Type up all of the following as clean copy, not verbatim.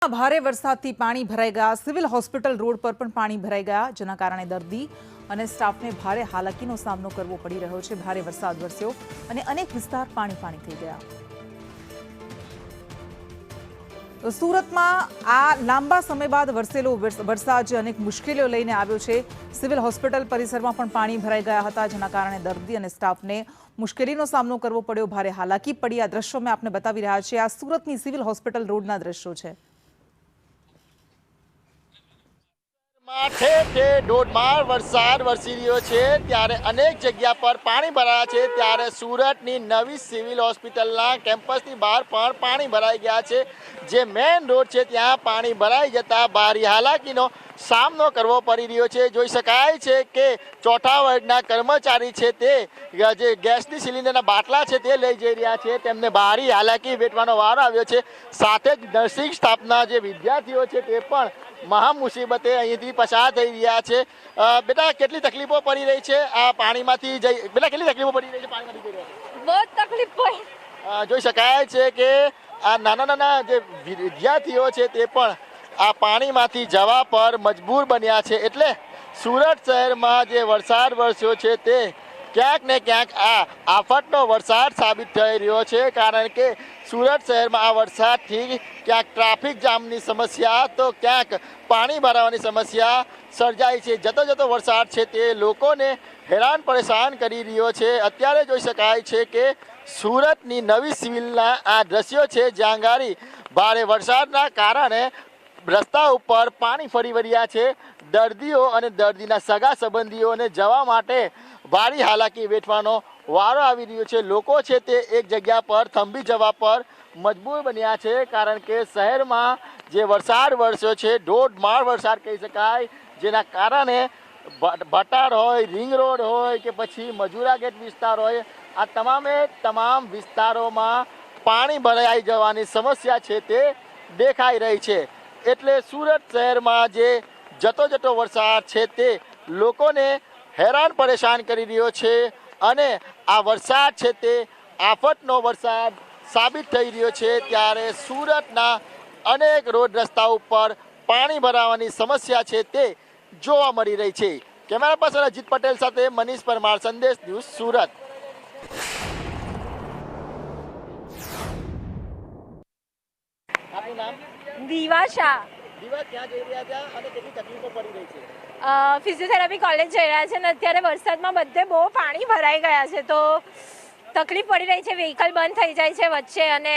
ભારે વરસાદથી પાણી ભરાઈ ગયા। સિવિલ હોસ્પિટલ રોડ પર પણ પાણી ભરાઈ ગયા, જેના કારણે દર્દી અને સ્ટાફને ભારે હાલાકીનો સામનો કરવો પડી રહ્યો છે। ભારે વરસાદ વરસ્યો અને અનેક વિસ્તાર પાણી થઈ ગયા। તો સુરતમાં આ લાંબા સમય બાદ વરસેલો વરસાદ જે અનેક મુશ્કેલીઓ લઈને આવ્યો છે। સિવિલ હોસ્પિટલ પરિસરમાં પણ પાણી ભરાઈ ગયા હતા, જેના કારણે દર્દી અને સ્ટાફને મુશ્કેલીનો સામનો કરવો પડ્યો, ભારે હાલાકી પડી। આ દ્રશ્યો મેં આપને બતાવી રહ્યા છે। આ સુરતની સિવિલ હોસ્પિટલ રોડના દ્રશ્યો છે। ધોધમાર વરસાદ વરસી રહ્યો છે ત્યારે અનેક જગ્યા પર પાણી ભરાયા છે। ત્યારે સુરતની નવી સિવિલ હોસ્પિટલના કેમ્પસની બહાર પણ પાણી ભરાઈ ગયા છે। જે મેઇન રોડ છે ત્યાં પાણી ભરાઈ જતા ભારે હાલાકીનો સામનો કરવો પડી રહ્યો છે। જોઈ શકાય છે કે ચોથા વર્ગના કર્મચારી છે તે જે ગેસની સિલિન્ડરના બાટલા છે તે લઈ જઈ રહ્યા છે, તેમને ભારે હાલાકી વેઠવાનો વારો આવ્યો છે। સાથે જ નર્સિંગ સ્ટાફના જે વિદ્યાર્થીઓ છે તે પણ મહા મુસીબતે અહીંથી પસાર થઈ રહ્યા છે। બેટા કેટલી તકલીફો પડી રહી છે આ પાણીમાંથી બેટા કેટલી તકલીફો પડી રહી છે પાણીમાંથી જઈ રહ્યા? બહુ તકલીફ પડી। જોઈ શકાય છે કે આ નાના જે વિદ્યાર્થીઓ છે તે પણ આ પાણીમાંથી જવા પર મજબૂર બન્યા છે। એટલે સુરત શહેરમાં જે વરસાદ વરસ્યો છે તે ક્યાંક ને ક્યાંક આ આફતનો વરસાદ સાબિત થઈ રહ્યો છે, કારણ કે સુરત શહેરમાં આ વરસાદથી ક્યાંક ટ્રાફિક જામની સમસ્યા તો ક્યાંક પાણી ભરાવાની સમસ્યા સર્જાઈ છે। જતો વરસાદ છે તે લોકોને હેરાન પરેશાન કરી રહ્યો છે। અત્યારે જોઈ શકાય છે કે સુરતની નવી સિવિલના આ દ્રશ્યો છે, જ્યાં ગાડી ભારે વરસાદના કારણે રસ્તા ઉપર પાણી ફરી વળ્યા છે। દર્દીઓ અને દર્દીના સગા સંબંધીઓને જવા માટે ભારે હાલાકી વેઠવાનો વારો આવી રહ્યો છે। લોકો છે તે એક જગ્યા પર થંભી જવા પર મજબૂર બન્યા છે, કારણ કે શહેરમાં જે વરસાદ વરસ્યો છે ધોધમાર વરસાદ કહી શકાય, જેના કારણે ભટાર હોય, રિંગ રોડ હોય કે પછી મજૂરા ગેટ વિસ્તાર હોય, આ તમામ વિસ્તારોમાં પાણી ભરાઈ જવાની સમસ્યા છે તે દેખાઈ રહી છે। એટલે સુરત શહેરમાં જે જતો વરસાદ છે તે લોકોને હેરાન પરેશાન કરી રહ્યો છે અને આ વરસાદ છે તે આફતનો વરસાદ સાબિત થઈ રહ્યો છે। ત્યારે સુરતના અનેક રોડ રસ્તા ઉપર પાણી ભરાવાની સમસ્યા છે તે જોવા મળી રહી છે। કેમેરા પર્સન અજીત પટેલ સાથે મનીષ પરમાર, સંદેશ ન્યૂઝ, સુરત। આપનું નામ? દિવાશા। દીવા, ક્યાં જઈ રહ્યા હતા અને કેટલી તકલીફો પડી રહી છે? ફિઝિયોથેરાપી કોલેજ જઈ રહ્યા છે અને અત્યારે વરસાદમાં બધે બહુ પાણી ભરાઈ ગયા છે, તો તકલીફ પડી રહી છે। વ્હીકલ બંધ થઈ જાય છે વચ્ચે અને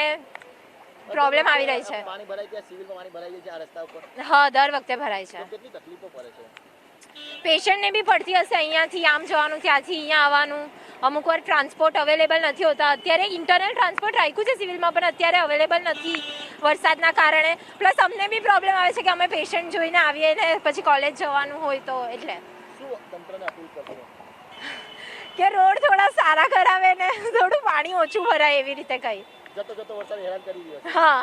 પ્રોબ્લેમ આવી રહી છે। પાણી ભરાઈ ગયા, સિવિલમાં પાણી ભરાઈ જાય છે આ રસ્તા ઉપર? હા, દર વખતે ભરાય છે। કેટલી તકલીફો પડે છે? પેશન્ટને બી પડતી હશે, અહીંયાથી આમ જવાનું, ત્યાંથી અહીંયા આવવાનું। અમુક વાર ટ્રાન્સપોર્ટ અવેલેબલ નથી હોતા। અત્યારે ઇન્ટરનલ ટ્રાન્સપોર્ટ રાખ્યું છે સિવિલમાં, પણ અત્યારે અવેલેબલ નથી વરસાદના કારણે। પ્લસ અમને બી પ્રોબ્લેમ આવે છે કે અમે પેશન્ટ જોઈને આવીએ ને પછી કોલેજ જવાનું હોય, તો એટલે શું તંત્રને અપીલ કરશો કે રોડ થોડા સારા કરાવે ને થોડું પાણી ઓછું ભરાય, એવી રીતે કંઈ। જતો વરસાદ હેરાન કરી રહ્યો છે? હા।